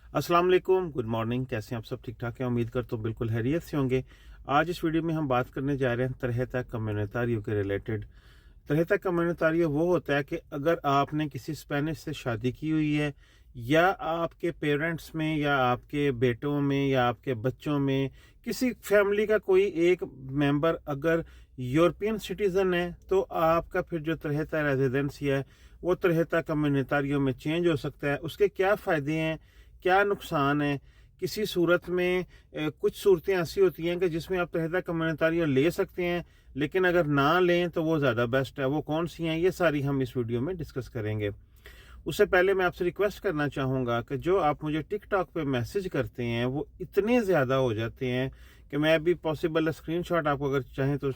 अस्सलाम वालेकुम, good morning. कैसे हैं आप सब? ठीक ठाक हैं? उम्मीद करता हूँ बिल्कुल खैरियत से होंगे। आज इस वीडियो में हम बात करने जा रहे हैं तरहता कम्युनिटारियो के रिलेटेड। तरहता कम्युनिटारियो वो होता है कि अगर आपने किसी स्पेनिश से शादी की हुई है, या आपके पेरेंट्स में या आपके बेटों में या आपके बच्चों में किसी फैमिली का कोई एक मेंबर अगर यूरोपियन सिटीज़न है, तो आपका फिर जो तरहता रेजिडेंसी है वो तरहता कम्युनिटारियो में चेंज हो सकता है। उसके क्या फ़ायदे हैं, क्या नुकसान है? किसी सूरत में कुछ सूरतें ऐसी होती हैं कि जिसमें आप तरहता कम्युनिटारियो ले सकते हैं, लेकिन अगर ना लें तो वो ज़्यादा बेस्ट है। वो कौन सी हैं, ये सारी हम इस वीडियो में डिस्कस करेंगे। उससे पहले मैं आपसे रिक्वेस्ट करना चाहूँगा कि जो आप मुझे टिकटॉक पे मैसेज करते हैं वो इतने ज़्यादा हो जाते हैं कि मैं अभी पॉसिबल स्क्रीनशॉट आपको अगर चाहें तो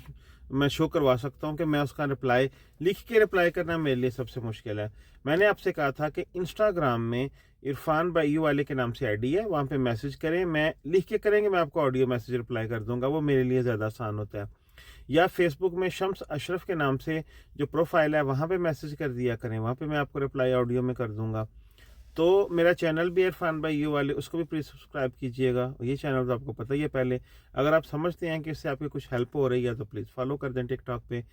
मैं शो करवा सकता हूं कि मैं उसका रिप्लाई लिख के रिप्लाई करना मेरे लिए सबसे मुश्किल है। मैंने आपसे कहा था कि इंस्टाग्राम में इरफान भाई यू वाले के नाम से आईडी है, वहाँ पे मैसेज करें, मैं लिख के करेंगे, मैं आपको ऑडियो मैसेज रिप्लाई कर दूंगा, वो मेरे लिए ज़्यादा आसान होता है। या फेसबुक में शम्स अशरफ के नाम से जो प्रोफाइल है वहाँ पे मैसेज कर दिया करें, वहाँ पे मैं आपको रिप्लाई ऑडियो में कर दूंगा। तो मेरा चैनल भी इरफान भाई यू वाले, उसको भी प्लीज़ सब्सक्राइब कीजिएगा। ये चैनल तो आपको पता ही है पहले। अगर आप समझते हैं कि इससे आपकी कुछ हेल्प हो रही है तो प्लीज़ फॉलो कर दें टिकटॉक पे।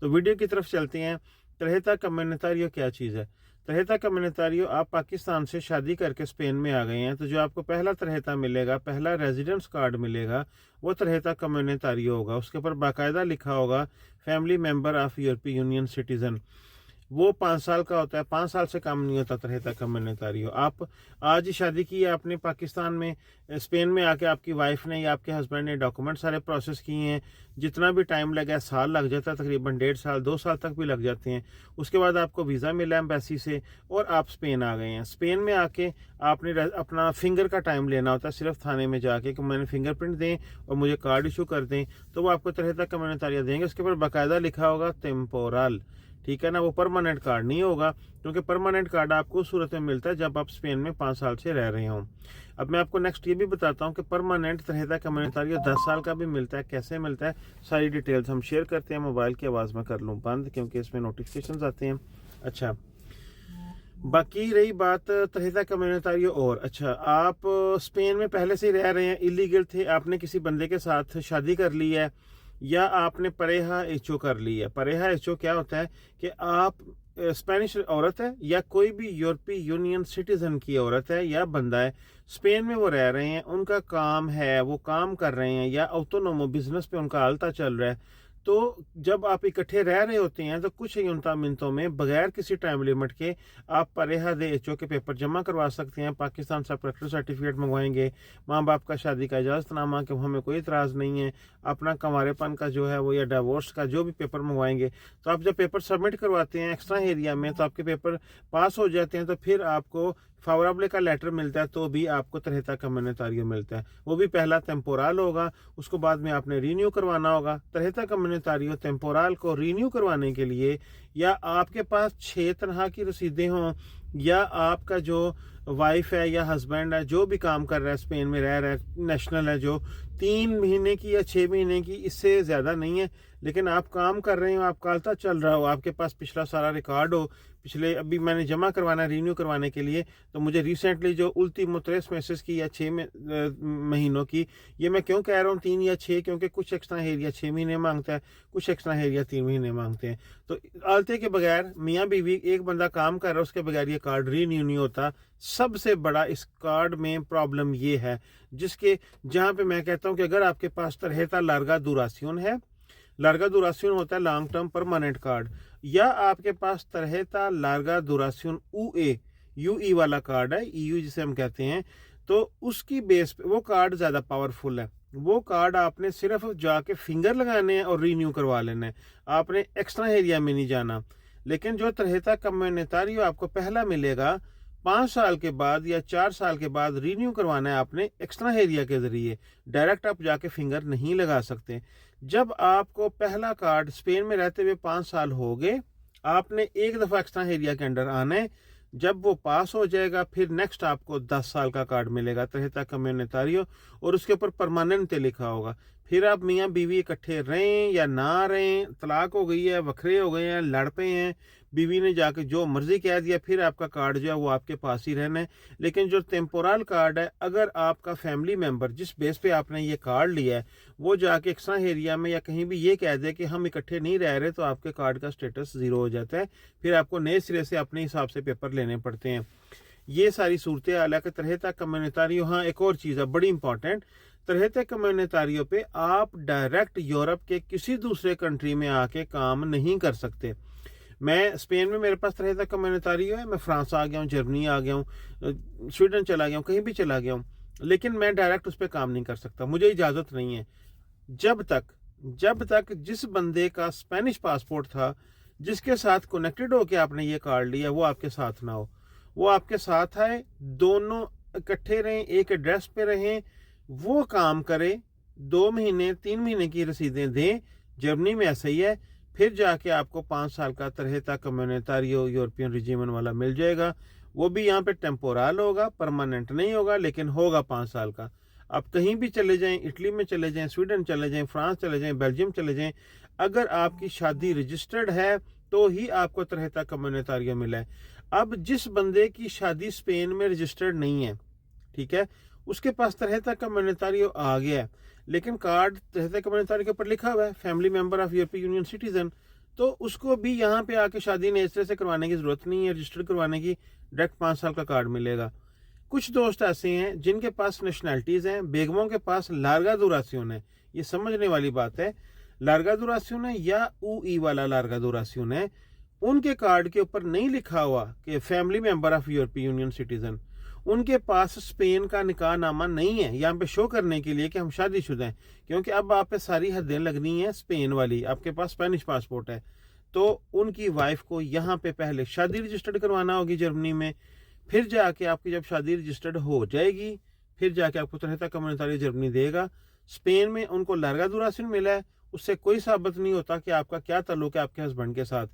तो वीडियो की तरफ चलते हैं। तरहता कम्युनिटारियो क्या चीज़ है? तरहता कम्युनिटारियो, आप पाकिस्तान से शादी करके स्पेन में आ गए हैं, तो जो आपको पहला तरहता मिलेगा, पहला रेजिडेंस कार्ड मिलेगा, वो तरहता कम्युनिटारियो होगा। उसके ऊपर बाकायदा लिखा होगा फैमिली मेम्बर ऑफ यूरोपीय यूनियन सिटीज़न। वो 5 साल का होता है, 5 साल से कम नहीं होता तरहता कम्युनिटारियो। आप आज ही शादी की है आपने पाकिस्तान में, स्पेन में आके आपकी वाइफ ने या आपके हस्बैंड ने डॉक्यूमेंट सारे प्रोसेस किए हैं, जितना भी टाइम लगा, साल लग जाता है, तकरीबन 1.5 साल 2 साल तक भी लग जाते हैं। उसके बाद आपको वीज़ा मिला एम्बेसी से और आप स्पेन आ गए हैं। स्पेन में आके आपने अपना फिंगर का टाइम लेना होता है, सिर्फ थाने में जाके कि मैंने फिंगरप्रिंट दें और मुझे कार्ड इशू कर दें, तो वो आपको तरहता कम्युनिटारियो देंगे। उसके ऊपर बाकायदा लिखा होगा टेम्पोरल, ठीक है ना। वो परमानेंट कार्ड नहीं होगा, क्योंकि परमानेंट कार्ड आपको उस सूरत में मिलता है जब आप स्पेन में 5 साल से रह रहे हों। अब मैं आपको नेक्स्ट ये भी बताता हूँ कि परमानेंट तरहता कम्युनिटारियो 10 साल का भी मिलता है, कैसे मिलता है, सारी डिटेल्स हम शेयर करते हैं। मोबाइल की आवाज़ में कर लूँ बंद, क्योंकि इसमें नोटिफिकेशन आते हैं। अच्छा, बाकी रही बात तरहता कम्युनिटारियो, और अच्छा, आप स्पेन में पहले से ही रह रहे हैं, इलीगल थे, आपने किसी बंदे के साथ शादी कर ली है, या आपने परेहा एचओ कर ली है। परेहा एचओ क्या होता है कि आप स्पेनिश औरत है या कोई भी यूरोपीय यूनियन सिटीजन की औरत है या बंदा है, स्पेन में वो रह रहे हैं, उनका काम है, वो काम कर रहे हैं, या ऑटोनोमो बिजनेस पे उनका आलता चल रहा है, तो जब आप इकट्ठे रह रहे होते हैं तो कुछ ही 29 मिनटों में बगैर किसी टाइम लिमिट के आप परेहा दे एचओ के पेपर जमा करवा सकते हैं। पाकिस्तान से प्रैक्टिस सर्टिफिकेट मंगवाएंगे, माँ बाप का शादी का इजाज़तनामा कि हमें कोई इतराज़ नहीं है, अपना कंवारेपन का जो है वो, या डिवोर्स का जो भी पेपर मंगवाएंगे, तो आप जब पेपर सबमिट करवाते हैं एक्स्ट्रा एरिया में, तो आपके पेपर पास हो जाते हैं, तो फिर आपको फावरेबल का लेटर मिलता है, तो भी आपको तरहता कम्युनिटारियो मिलता है। वो भी पहला टेम्पोरल होगा, उसको बाद में आपने रीन्यू करवाना होगा। तरहता कम्युनिटारियो टेम्पोरल को रीन्यू करवाने के लिए, या आपके पास 6 तरह की रसीदें हों, या आपका जो वाइफ है या हस्बैंड है जो भी काम कर रहा है, स्पेन में रह रहा है, नेशनल है, जो 3 महीने की या 6 महीने की, इससे ज़्यादा नहीं है, लेकिन आप काम कर रहे हो, आपका आलता चल रहा हो, आपके पास पिछला सारा रिकॉर्ड हो, पिछले, अभी मैंने जमा करवाना रीन्यू करवाने के लिए, तो मुझे रिसेंटली जो उल्टीमो 3 मैसेज की या 6 महीनों की, ये मैं क्यों कह रहा हूँ 3 या 6, क्योंकि कुछ एक्स्ट्रा एरिया 6 महीने मांगता है, कुछ एक्स्ट्रा एरिया 3 महीने मांगते हैं। तो आलते के बगैर मियाँ बीवी, एक बंदा काम कर रहा है, उसके बगैर ये कार्ड रीन्यू नहीं होता। सबसे बड़ा इस कार्ड में प्रॉब्लम ये है, जिसके जहाँ पे मैं कहता हूँ कि अगर आपके पास तरहता लार्गा दुरासियोन है, लार्गा दुरासियोन होता है लॉन्ग टर्म परमानेंट कार्ड, या आपके पास तरहता लार्गा दुरासियोन यूई वाला कार्ड है, ईयू जिसे हम कहते हैं, तो उसकी बेस पे वो कार्ड ज़्यादा पावरफुल है। वो कार्ड आपने सिर्फ जाके फिंगर लगाने हैं और रीन्यू करवा लेना है, आपने एक्स्ट्रा एरिया में नहीं जाना। लेकिन जो तरहता कम्युनिटारियो आपको पहला मिलेगा, 5 साल के बाद या 4 साल के बाद रीन्यू करवाना है आपने एक्स्ट्रा एरिया के जरिए, डायरेक्ट आप जाके फिंगर नहीं लगा सकते। जब आपको पहला कार्ड स्पेन में रहते हुए 5 साल हो गए, आपने एक दफ़ा एक्स्ट्रा एरिया के अंडर आना है, जब वो पास हो जाएगा फिर नेक्स्ट आपको 10 साल का कार्ड मिलेगा तरहता कम्युनिटारियो, और उसके ऊपर परमानेंट लिखा होगा। फिर आप मियाँ बीवी इकट्ठे रहें या ना रहें, तलाक हो गई है, वखरे हो गए हैं, लड़ पे हैं, बीवी ने जाके जो मर्जी कह दिया, फिर आपका कार्ड जो है वो आपके पास ही रहना है। लेकिन जो टेम्पोरल कार्ड है, अगर आपका फैमिली मेंबर जिस बेस पे आपने ये कार्ड लिया है वो जाके एक्स्ट्रा एरिया में या कहीं भी ये कह दे कि हम इकट्ठे नहीं रह रहे, तो आपके कार्ड का स्टेटस ज़ीरो हो जाता है। फिर आपको नए सिरे से अपने हिसाब से पेपर लेने पड़ते हैं। ये सारी सूरत हाल है कि तरहता कम्युनिटारियो। हाँ, एक और चीज़ है बड़ी इंपॉर्टेंट, तरहता कम्युनिटारियो पे आप डायरेक्ट यूरोप के किसी दूसरे कंट्री में आके काम नहीं कर सकते। मैं स्पेन में, मेरे पास तरहता कम्युनिटारियो है, मैं फ्रांस आ गया हूँ, जर्मनी आ गया हूँ, स्वीडन चला गया हूँ, कहीं भी चला गया हूँ, लेकिन मैं डायरेक्ट उस पर काम नहीं कर सकता, मुझे इजाज़त नहीं है। जब तक जिस बंदे का स्पेनिश पासपोर्ट था, जिसके साथ कनेक्टेड होके आपने ये कार्ड लिया, वो आपके साथ ना हो, वो आपके साथ आए, दोनों इकट्ठे रहें, एक एड्रेस पे रहें, वो काम करे, 2 महीने 3 महीने की रसीदें दें। जर्मनी में ऐसा ही है। फिर जाके आपको 5 साल का तरहता कम्युनिटारियो यूरोपियन रिजीमन वाला मिल जाएगा। वो भी यहाँ पे टेम्पोरल होगा, परमानेंट नहीं होगा, लेकिन होगा 5 साल का। आप कहीं भी चले जाएं, इटली में चले जाएं, स्वीडन चले जाएं, फ्रांस चले जाएं, बेल्जियम चले जाएं, अगर आपकी शादी रजिस्टर्ड है तो ही आपको तरहता कम्युनिटारियो मिला है। अब जिस बंदे की शादी स्पेन में रजिस्टर्ड नहीं है, ठीक है, उसके पास तरहता कम्युनिटारियो आ गया है, लेकिन कार्ड तरहता कम्युनिटारियो के ऊपर लिखा हुआ है family member of European union citizen, तो उसको भी यहाँ पे आके शादी नए सिरे से करवाने की जरूरत नहीं है, रजिस्टर करवाने की, डायरेक्ट 5 साल का कार्ड मिलेगा। कुछ दोस्त ऐसे हैं जिनके पास नेशनैलिटीज हैं, बेगमों के पास लार्गा दुरासियोन है। ये समझने वाली बात है, लार्गा दुरासियोन है या ऊई वाला लार्गा दुरासियोन है, उनके कार्ड के ऊपर नहीं लिखा हुआ कि family member of European union citizen, उनके पास स्पेन का निकाह नामा नहीं है यहाँ पे शो करने के लिए कि हम शादीशुदा हैं, क्योंकि अब आप पे सारी हदें लगनी है स्पेन वाली। आपके पास स्पेनिश पासपोर्ट है, तो उनकी वाइफ को यहाँ पे पहले शादी रजिस्टर्ड करवाना होगी जर्मनी में, फिर जाके आपकी जब शादी रजिस्टर्ड हो जाएगी, फिर जाके आपको तरहता कम्युनिटारियो जर्मनी देगा। स्पेन में उनको लार्गा दुरासियोन मिला है, उससे कोई साबित नहीं होता कि आपका क्या ताल्लुक है आपके हस्बैंड के साथ।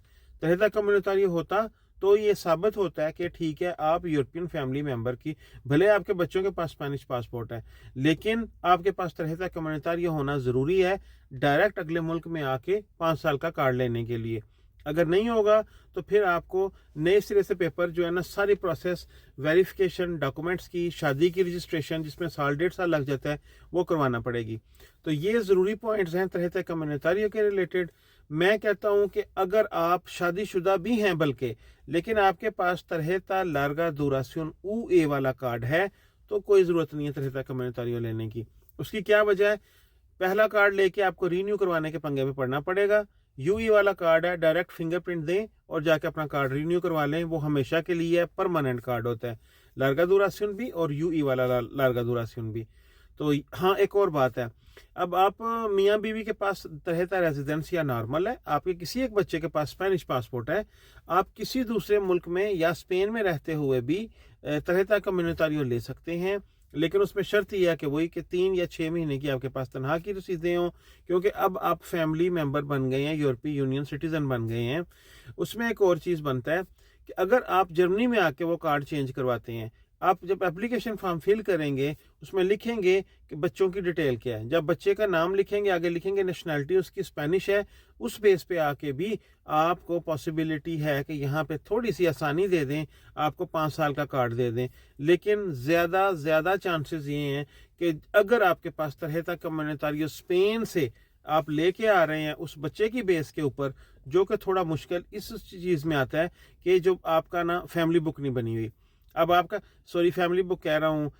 तरहता कम्युनिटारियो होता तो ये साबित होता है कि ठीक है, आप यूरोपियन फैमिली मेंबर की, भले आपके बच्चों के पास स्पेनिश पासपोर्ट है, लेकिन आपके पास तरहता कम्युनिटारियो होना ज़रूरी है डायरेक्ट अगले मुल्क में आके 5 साल का कार्ड लेने के लिए। अगर नहीं होगा तो फिर आपको नए सिरे से पेपर जो है ना, सारी प्रोसेस, वेरिफिकेशन, डॉक्यूमेंट्स की, शादी की रजिस्ट्रेशन जिसमें साल 1.5 साल लग जाता है, वो करवाना पड़ेगी। तो ये ज़रूरी पॉइंट्स हैं तरहता कम्युनिटारियो के रिलेटेड। मैं कहता हूं कि अगर आप शादीशुदा भी हैं बल्कि, लेकिन आपके पास तरहता लार्गा दुरासियोन ऊए वाला कार्ड है, तो कोई ज़रूरत नहीं है तरहता कम्युनिटारियो लेने की। उसकी क्या वजह है? पहला कार्ड लेके आपको रीन्यू करवाने के पंगे में पड़ना पड़ेगा। यूई वाला कार्ड है, डायरेक्ट फिंगरप्रिंट दें और जाके अपना कार्ड रीन्यू करवा लें, वो हमेशा के लिए है, परमानेंट कार्ड होता है, लार्गा दुरासियोन भी और यूई वाला लार्गा दुरासियोन भी। तो हाँ, एक और बात है, अब आप मियाँ बीवी के पास तरहता रेजिडेंस या नॉर्मल है, आपके किसी एक बच्चे के पास स्पेनिश पासपोर्ट है, आप किसी दूसरे मुल्क में या स्पेन में रहते हुए भी तरहता कम्युनिटारियो ले सकते हैं, लेकिन उसमें शर्त यह है कि वही कि 3 या 6 महीने की आपके पास तनख्वाह की रसीदें हों, क्योंकि अब आप फैमिली मेंबर बन गए हैं, यूरोपीय यूनियन सिटीजन बन गए हैं। उसमें एक और चीज़ बनता है कि अगर आप जर्मनी में आके वो कार्ड चेंज करवाते हैं, आप जब एप्लीकेशन फॉर्म फिल करेंगे उसमें लिखेंगे कि बच्चों की डिटेल क्या है, जब बच्चे का नाम लिखेंगे, आगे लिखेंगे नेशनैलिटी उसकी स्पेनिश है, उस बेस पे आके भी आपको पॉसिबिलिटी है कि यहाँ पे थोड़ी सी आसानी दे दें, आपको 5 साल का कार्ड दे दें। लेकिन ज़्यादा चांसेस ये हैं कि अगर आपके पास तरहता कम्युनिटारियो स्पेन से आप लेके आ रहे हैं उस बच्चे की बेस के ऊपर, जो कि थोड़ा मुश्किल इस चीज़ में आता है कि जो आपका ना फैमिली बुक नहीं बनी हुई, अब आपका फैमिली बुक कह रहा हूँ,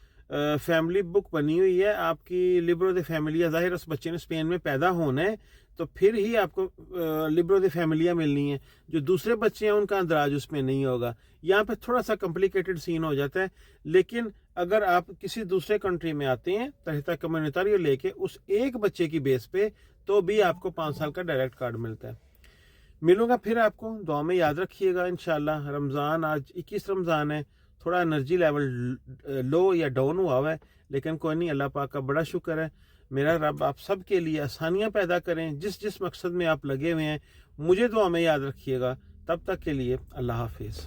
फैमिली बुक बनी हुई है आपकी लिब्रो दे फैमिलिया, ज़ाहिर उस बच्चे ने स्पेन में पैदा होना है तो फिर ही आपको लिब्रो दे फैमिलिया मिलनी है। जो दूसरे बच्चे हैं उनका अंदराज उसमें नहीं होगा। यहाँ पे थोड़ा सा कॉम्प्लिकेटेड सीन हो जाता है। लेकिन अगर आप किसी दूसरे कंट्री में आते हैं तरहता कम्युनिटारियो लेके उस एक बच्चे की बेस पे, तो भी आपको 5 साल का डायरेक्ट कार्ड मिलता है। मिलूंगा फिर आपको, दुआ में याद रखिएगा। इंशाल्लाह रमज़ान, आज 21 रमज़ान है, थोड़ा एनर्जी लेवल लो या डाउन हुआ है, लेकिन कोई नहीं, अल्लाह पाक का बड़ा शुक्र है। मेरा रब आप सब के लिए आसानियां पैदा करें, जिस मकसद में आप लगे हुए हैं। मुझे दुआ में याद रखिएगा। तब तक के लिए अल्लाह हाफिज़।